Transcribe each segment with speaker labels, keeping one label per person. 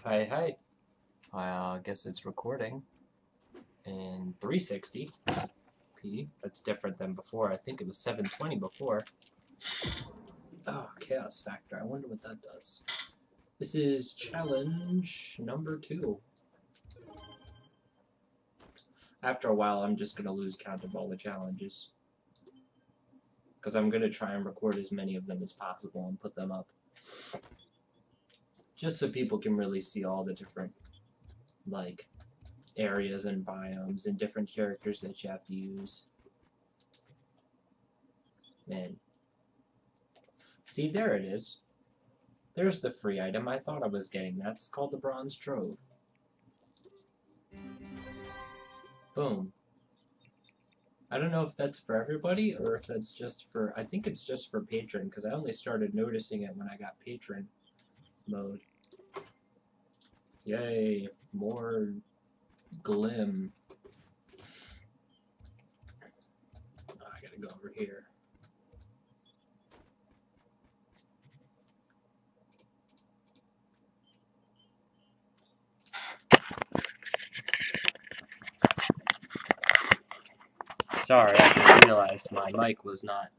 Speaker 1: Hi, hi. I guess it's recording in 360p. That's different than before. I think it was 720 before. Oh, chaos factor. I wonder what that does. This is challenge number 2. After a while, I'm just going to lose count of all the challenges. Because I'm going to try and record as many of them as possible and put them up. Just so people can really see all the different, like, areas and biomes and different characters that you have to use. Man. See, there it is. There's the free item. I thought I was getting that. It's called the Bronze Trove. Boom. I don't know if that's for everybody or if that's just for... I think it's just for patron, because I only started noticing it when I got patron mode. Yay. More glim. Oh, I gotta go over here. Sorry, I just realized my mic was not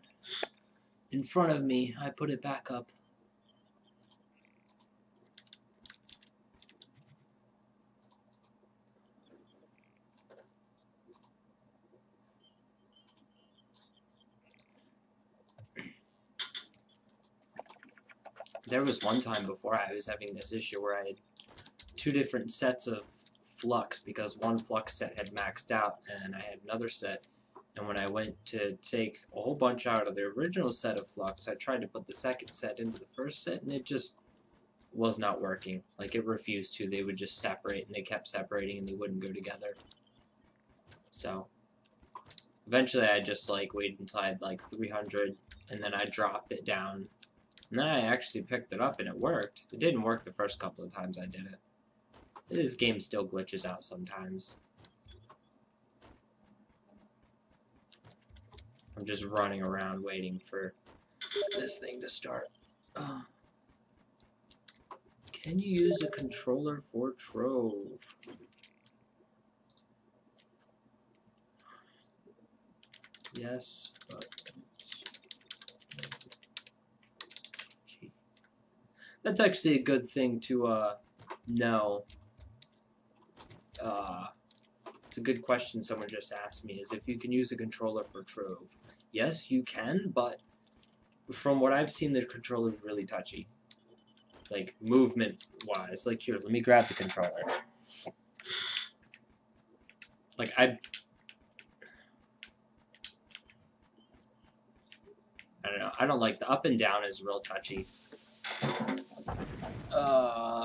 Speaker 1: in front of me. I put it back up. There was one time before I was having this issue where I had 2 different sets of flux because one flux set had maxed out and I had another set. And when I went to take a whole bunch out of the original set of flux, I tried to put the second set into the first set and it just was not working. Like, it refused to. They would just separate, and they kept separating and they wouldn't go together. So eventually I just like waited until I had like 300 and then I dropped it down. And then I actually picked it up and it worked. It didn't work the first couple of times I did it. This game still glitches out sometimes. I'm just running around waiting for this thing to start. Can you use a controller for Trove? Yes, but... That's actually a good thing to know. It's a good question someone just asked me, is if you can use a controller for Trove. Yes, you can, but from what I've seen, the controller's really touchy. Like, movement-wise. Like, here, let me grab the controller. Like, I don't know. I don't like the up and down is real touchy.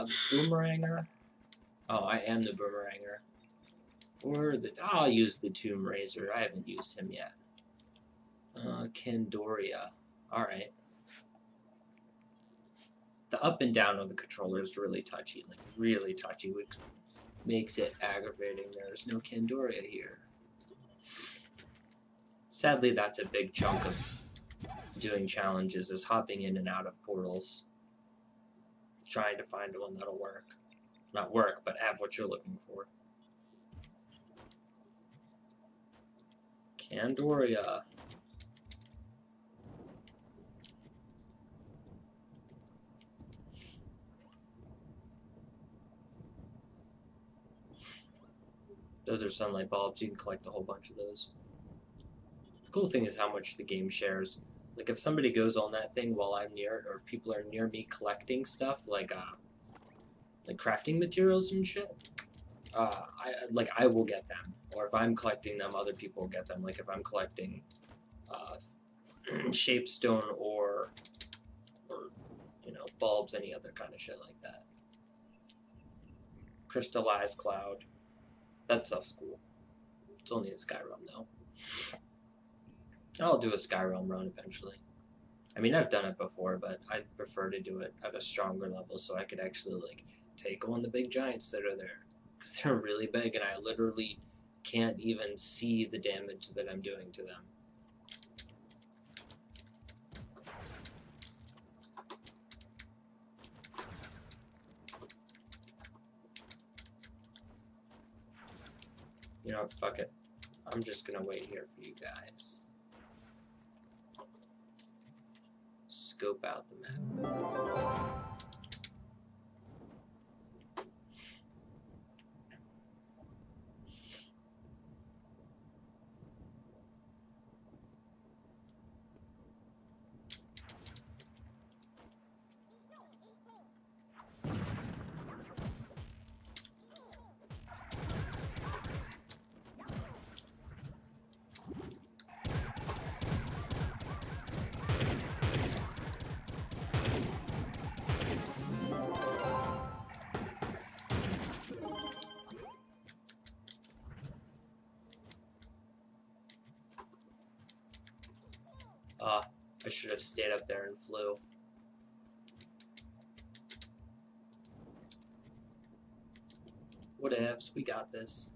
Speaker 1: Boomeranger? Oh, I am the Boomeranger. Or I'll use the Tomb Raiser. I haven't used him yet. Candoria. Alright. The up and down on the controller is really touchy. Like, really touchy, which makes it aggravating. There's no Candoria here. Sadly, that's a big chunk of doing challenges, is hopping in and out of portals. Trying to find one that'll work. Not work, but have what you're looking for. Candoria. Those are sunlight bulbs. You can collect a whole bunch of those. The cool thing is how much the game shares. Like, if somebody goes on that thing while I'm near it, or if people are near me collecting stuff, like crafting materials and shit, I will get them. Or if I'm collecting them, other people will get them. Like, if I'm collecting shapestone or you know, bulbs, any other kind of shit like that. Crystallized cloud. That stuff's cool. It's only in Skyrim, though. I'll do a Skyrim run eventually. I mean, I've done it before, but I'd prefer to do it at a stronger level so I could actually, like, take on the big giants that are there. Because they're really big, and I literally can't even see the damage that I'm doing to them. You know what, fuck it. I'm just gonna wait here for you guys. Scope out the map. I should have stayed up there and flew. Whatevs, we got this.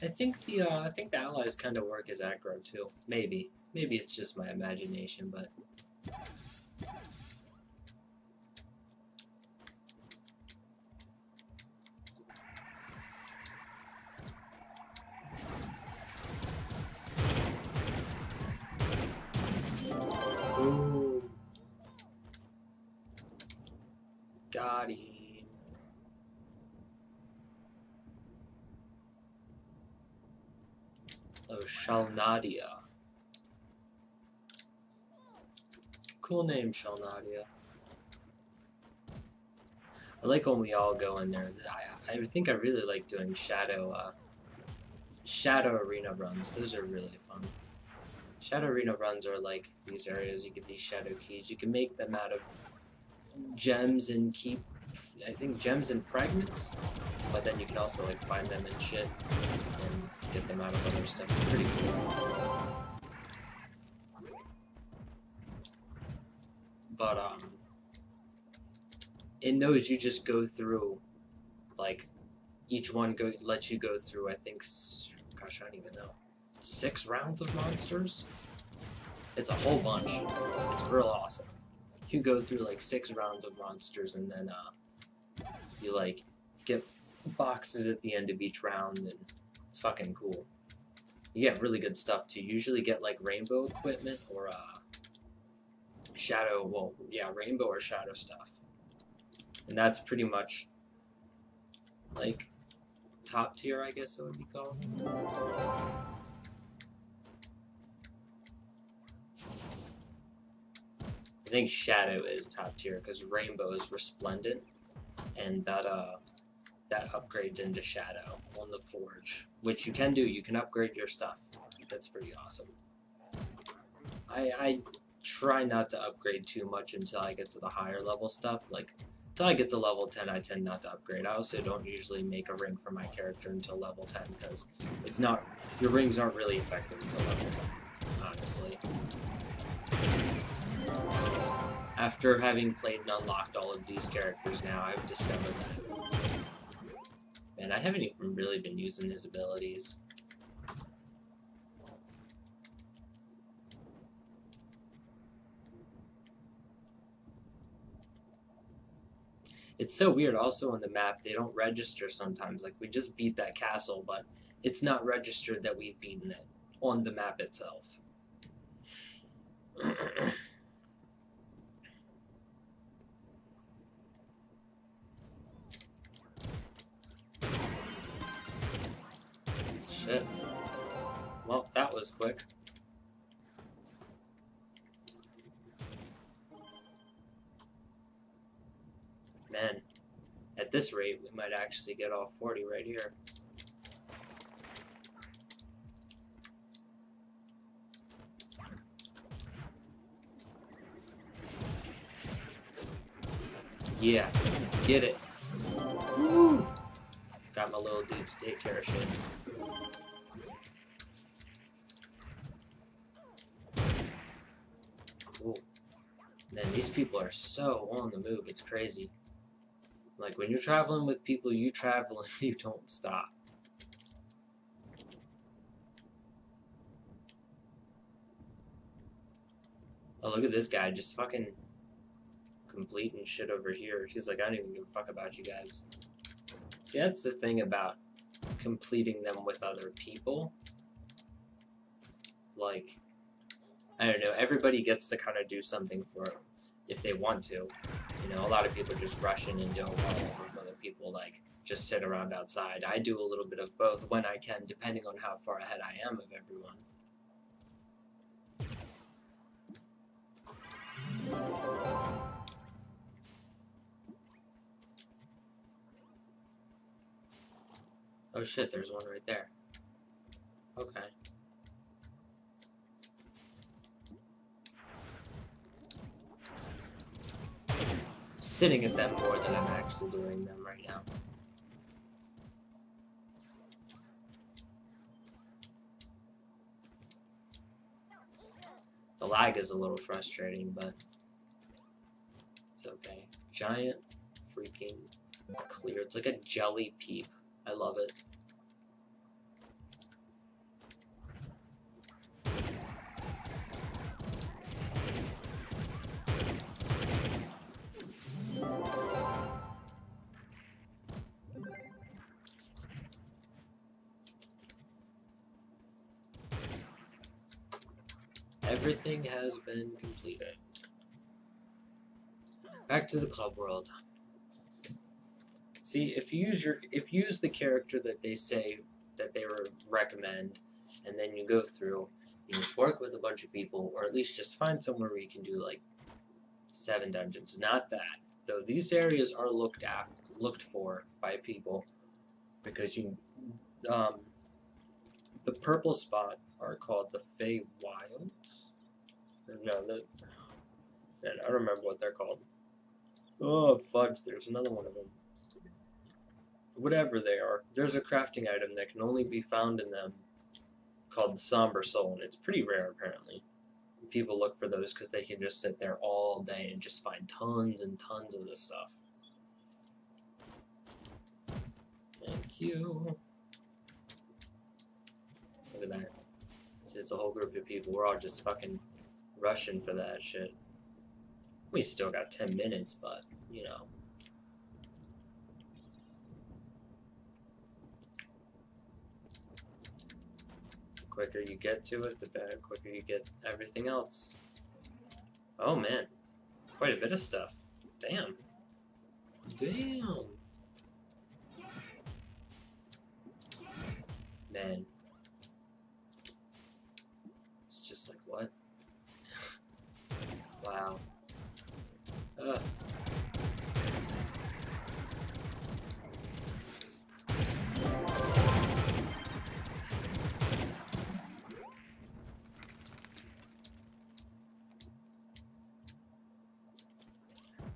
Speaker 1: I think the allies kind of work as aggro too. Maybe it's just my imagination, but boom, got him. Oh, Shalnadia. Cool name, Shalnadia. I like when we all go in there. I think I really like doing shadow arena runs. Those are really fun. Shadow arena runs are like these areas. You get these shadow keys. You can make them out of gems and I think gems and fragments. But then you can also like find them and shit and get them out of other stuff. It's pretty cool. But in those you just go through, like each one lets you go through. I think, gosh, I don't even know, 6 rounds of monsters. It's a whole bunch. It's real awesome. You go through like 6 rounds of monsters, and then you like get boxes at the end of each round, and it's fucking cool. You get really good stuff too. You usually get like rainbow equipment or shadow, well, yeah, rainbow or shadow stuff. And that's pretty much like top tier, I guess it would be called. I think shadow is top tier because rainbow is resplendent, and that upgrades into shadow on the forge, which you can do. You can upgrade your stuff. That's pretty awesome. I try not to upgrade too much until I get to the higher level stuff. Like until I get to level 10, I tend not to upgrade. I also don't usually make a ring for my character until level 10 because it's not, your rings aren't really effective until level 10, honestly. After having played and unlocked all of these characters now, I've discovered that. Man, I haven't even really been using his abilities. It's so weird also on the map, they don't register sometimes. Like, we just beat that castle, but it's not registered that we've beaten it on the map itself. Shit. Well, that was quick. Man, at this rate, we might actually get all 40 right here. Yeah, get it. Woo! Got my little dudes to take care of shit. Cool. Man, these people are so on the move, it's crazy. Like, when you're traveling with people, you travel and you don't stop. Oh, look at this guy just fucking completing shit over here. He's like, I don't even give a fuck about you guys. See, that's the thing about completing them with other people. Like, I don't know, everybody gets to kind of do something for it if they want to. You know, a lot of people just rush in and don't want to. Other people, like, just sit around outside. I do a little bit of both when I can, depending on how far ahead I am of everyone. Oh shit, there's one right there. Okay. Sitting at them more than I'm actually doing them right now. The lag is a little frustrating, but it's okay. Giant freaking clear. It's like a jelly peep. I love it. Everything has been completed. Back to the club world. See, if you use the character that they say that they recommend, and then you go through, you just work with a bunch of people, or at least just find somewhere where you can do like 7 dungeons. Not that, though. These areas are looked for by people, because you, the purple spot are called the Fey Wilds. No, I don't remember what they're called. Oh fudge! There's another one of them. Whatever they are, there's a crafting item that can only be found in them called the Somber Soul, and it's pretty rare apparently. People look for those because they can just sit there all day and just find tons and tons of this stuff. Thank you. Look at that. See, it's a whole group of people. We're all just fucking rushing for that shit. We still got 10 minutes, but, you know. The quicker you get to it, the better. Quicker you get everything else. Oh, man. Quite a bit of stuff. Damn. Damn. Man. It's just like, what? Wow.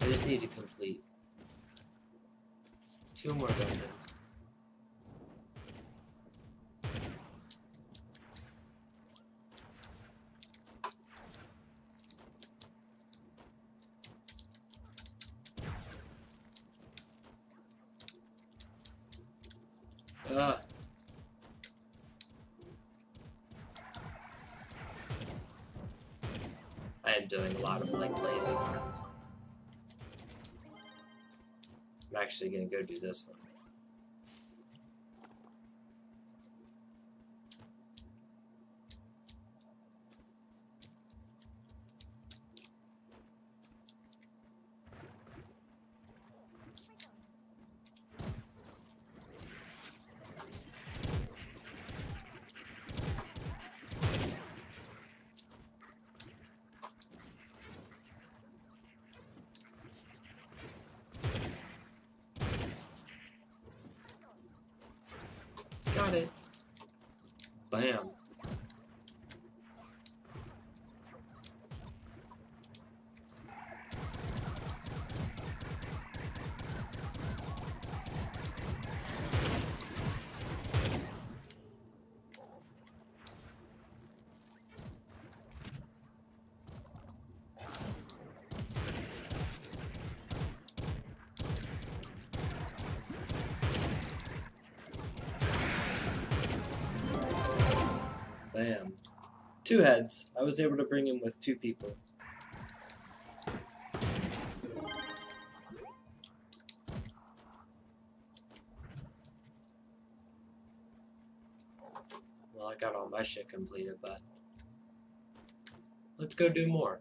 Speaker 1: I just need to complete 2 more dungeons. I am doing a lot of like lazy work. I'm actually gonna go do this one. Got it. Bam. Bam. 2 heads. I was able to bring him with 2 people. Well, I got all my shit completed, but let's go do more.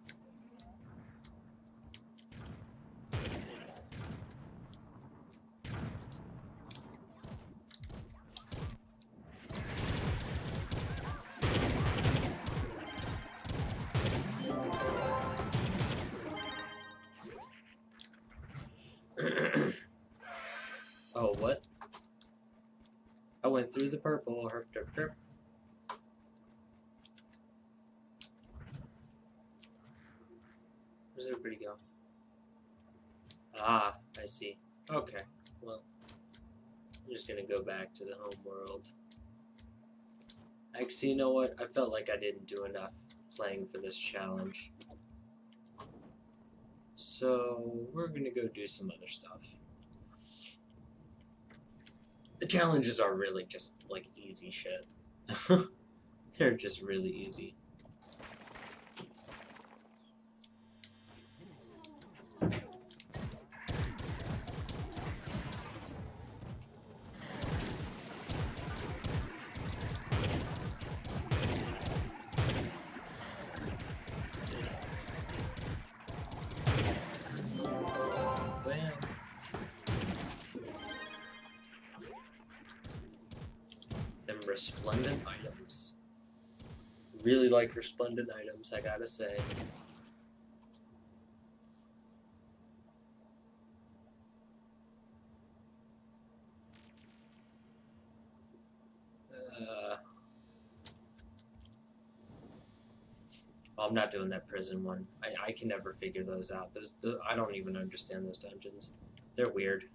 Speaker 1: Oh, what? I went through the purple. Herp, derp, derp. Where's everybody go? Ah, I see. Okay, well, I'm just gonna go back to the home world. Actually, you know what? I felt like I didn't do enough playing for this challenge. So, we're gonna go do some other stuff. The challenges are really just, like, easy shit. They're just really easy. Resplendent items. Really like resplendent items, I gotta say. I'm not doing that prison one. I can never figure those out. I don't even understand those dungeons. They're weird.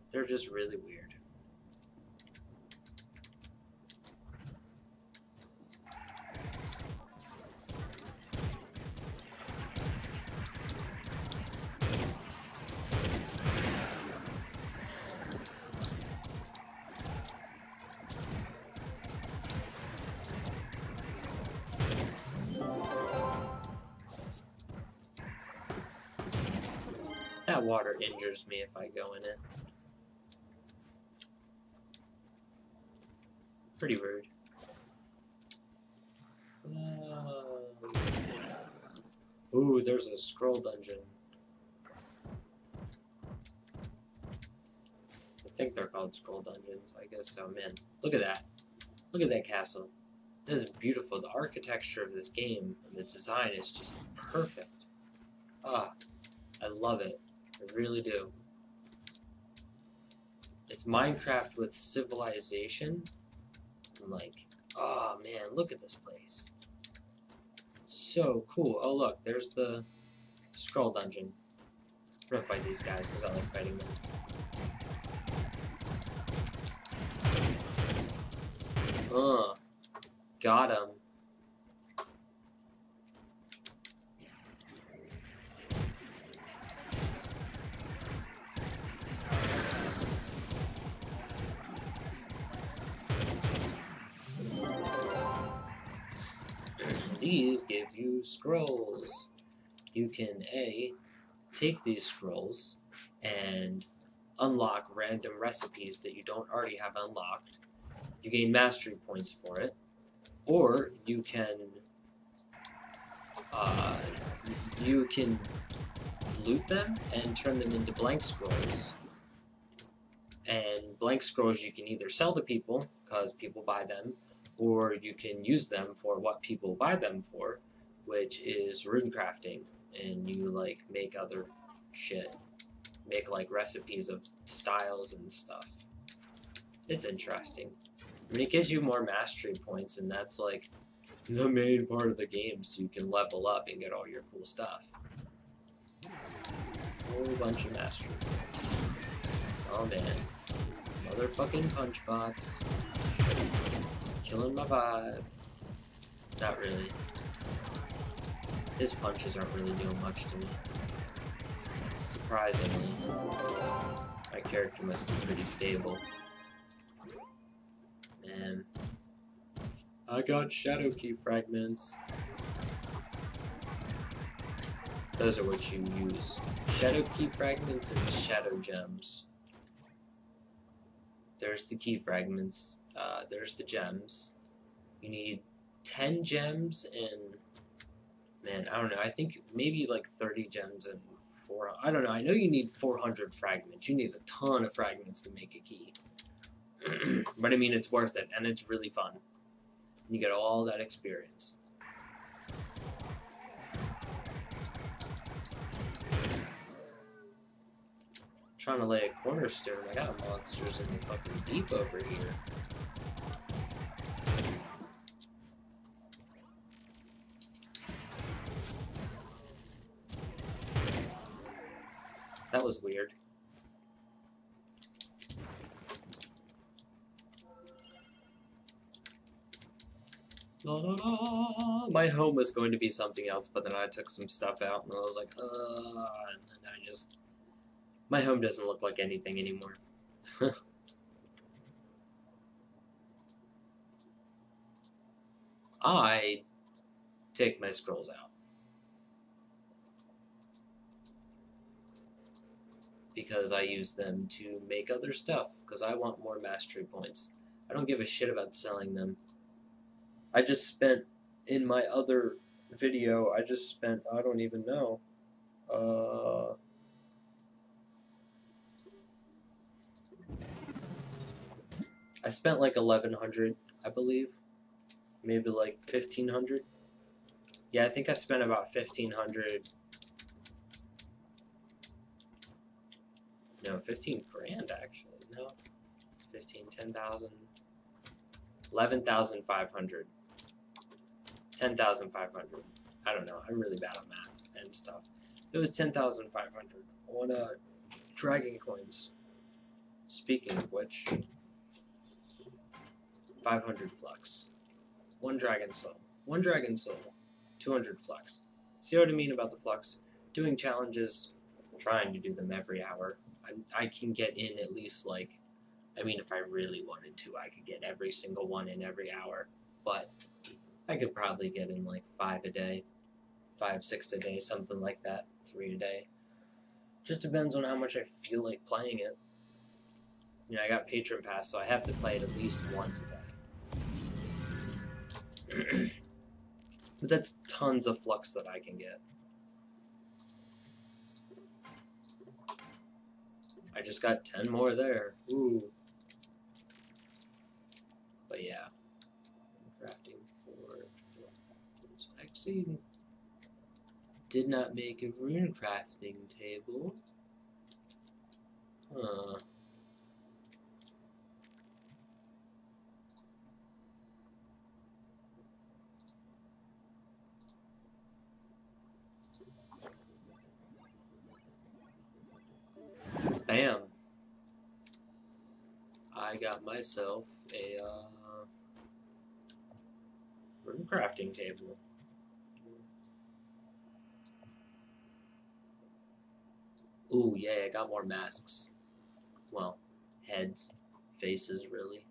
Speaker 1: They're just really weird. That water injures me if I go in it. Pretty rude. Ooh, there's a scroll dungeon. I think they're called scroll dungeons. I guess so. Man, look at that. Look at that castle. This is beautiful. The architecture of this game and the design is just perfect. Ah, I love it. I really do. It's Minecraft with civilization. I'm like, oh man, look at this place. So cool. Oh look, there's the scroll dungeon. I'm gonna fight these guys because I like fighting them. Got him. These give you scrolls. You can take these scrolls and unlock random recipes that you don't already have unlocked. You gain mastery points for it, or you can loot them and turn them into blank scrolls. And blank scrolls you can either sell to people because people buy them, or you can use them for what people buy them for, which is rune crafting, and you like make other shit, make like recipes of styles and stuff. It's interesting. I mean, it gives you more mastery points, and that's like the main part of the game, so you can level up and get all your cool stuff. Whole bunch of mastery points. Oh man, motherfucking punch bots. Killing my vibe. Not really. His punches aren't really doing much to me. Surprisingly. My character must be pretty stable. I got shadow key fragments. Those are what you use. Shadow key fragments and shadow gems. There's the key fragments. There's the gems. You need 10 gems and... Man, I don't know. I think maybe like 30 gems and 4... I don't know. I know you need 400 fragments. You need a ton of fragments to make a key. But I mean, it's worth it, and it's really fun. You get all that experience. Trying to lay a cornerstone. I got monsters in the fucking deep over here. That was weird. La, la, la. My home was going to be something else, but then I took some stuff out and I was like, and then I just... My home doesn't look like anything anymore. I take my scrolls out. Because I use them to make other stuff, because I want more mastery points. I don't give a shit about selling them. I just spent, in my other video, I don't even know, I spent like 1,100, I believe. Maybe like 1,500. Yeah, I think I spent about 1,500. No, 15 grand actually. No, 10,000. 11,500. 10,500. I don't know. I'm really bad at math and stuff. It was 10,500 on dragon coins. Speaking of which, 500 flux. 1 dragon soul. 1 dragon soul. 200 flux. See what I mean about the flux? Doing challenges, trying to do them every hour. I can get in at least like, I mean, if I really wanted to, I could get every single one in every hour. But I could probably get in like 5 a day, 5, 6 a day, something like that, 3 a day. Just depends on how much I feel like playing it. You know, I got Patron Pass, so I have to play it at least once a day. But that's tons of flux that I can get. I just got 10 more there. Ooh. But yeah. Crafting for... Actually, did not make a rune crafting table. Huh. Bam. I got myself a rune crafting table. Ooh, yeah, I got more masks. Well, heads, faces, really.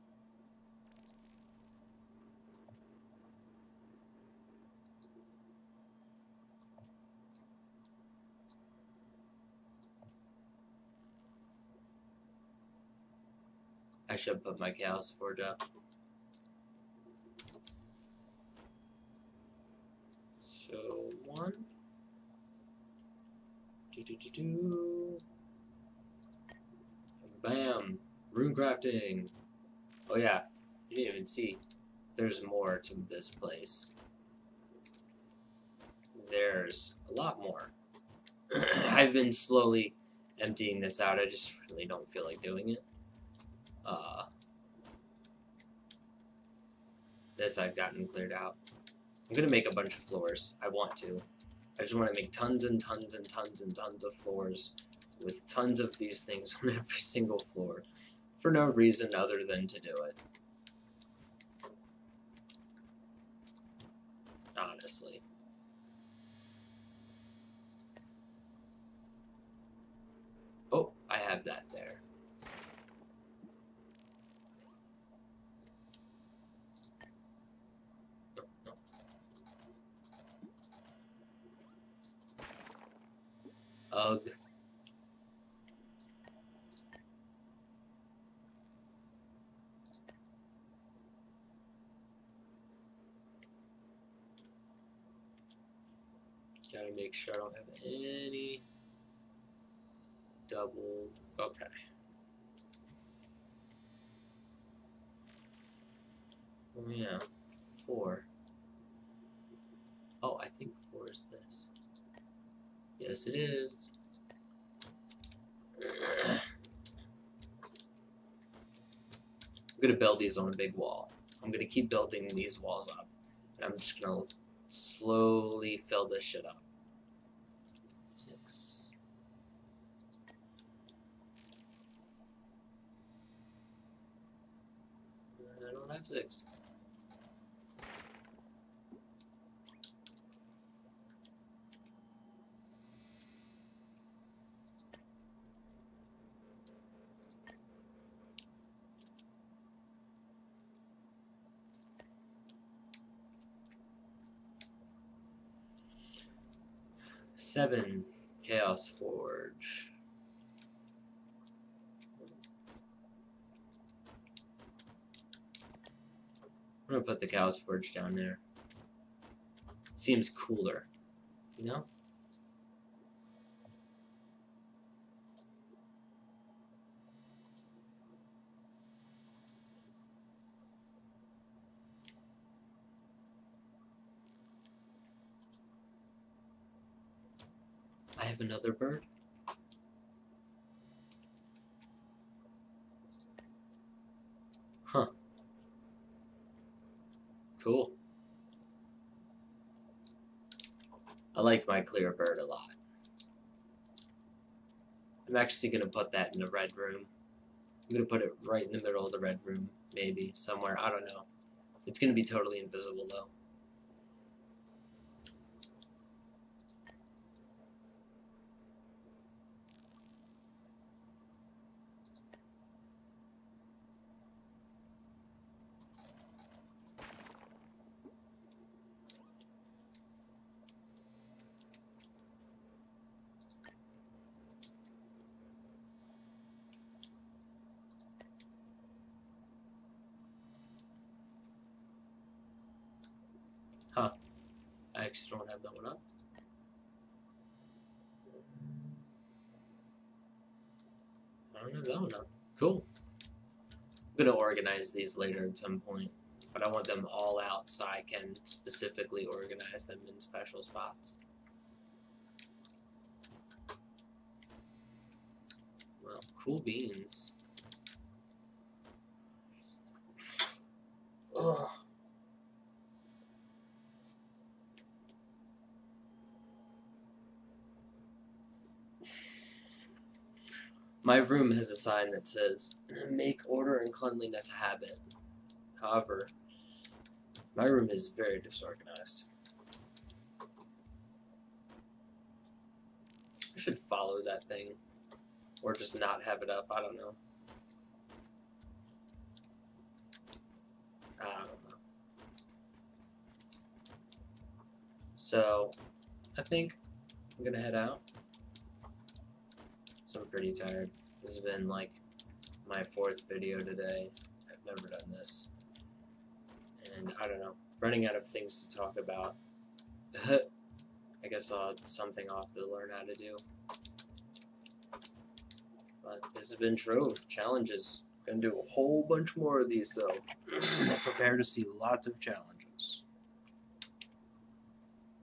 Speaker 1: I should put my Chaos Forge up. So, 1. Bam! Rune crafting! Oh yeah, you didn't even see. There's more to this place. There's a lot more. I've been slowly emptying this out. I just really don't feel like doing it. This I've gotten cleared out. I'm gonna make a bunch of floors. I want to. I just want to make tons and tons and tons and tons of floors with tons of these things on every single floor for no reason other than to do it. Honestly. Oh, I have that there. Ugh. Gotta make sure I don't have any double. Okay. Oh yeah, 4. Oh, I think 4 is this. Yes, it is. I'm gonna build these on a big wall. I'm gonna keep building these walls up. And I'm just gonna slowly fill this shit up. 6. I don't have 6. Seven, Chaos Forge. I'm gonna put the Chaos Forge down there. It seems cooler, you know? I have another bird. Huh. Cool. I like my clear bird a lot. I'm actually going to put that in the red room. I'm going to put it right in the middle of the red room, maybe, somewhere. I don't know. It's going to be totally invisible, though. Huh. I actually don't have that one up. I don't have that one up. Cool. I'm going to organize these later at some point, but I want them all out so I can specifically organize them in special spots. Well, cool beans. Ugh. My room has a sign that says, "Make order and cleanliness a habit." However, my room is very disorganized. I should follow that thing. Or just not have it up. I don't know. I don't know. So, I think I'm gonna head out. So I'm pretty tired. This has been like my 4th video today. I've never done this. And I don't know. Running out of things to talk about. I guess something I'll have to learn how to do. But this has been Trove Challenges. Gonna do a whole bunch more of these though. Prepare to see lots of challenges.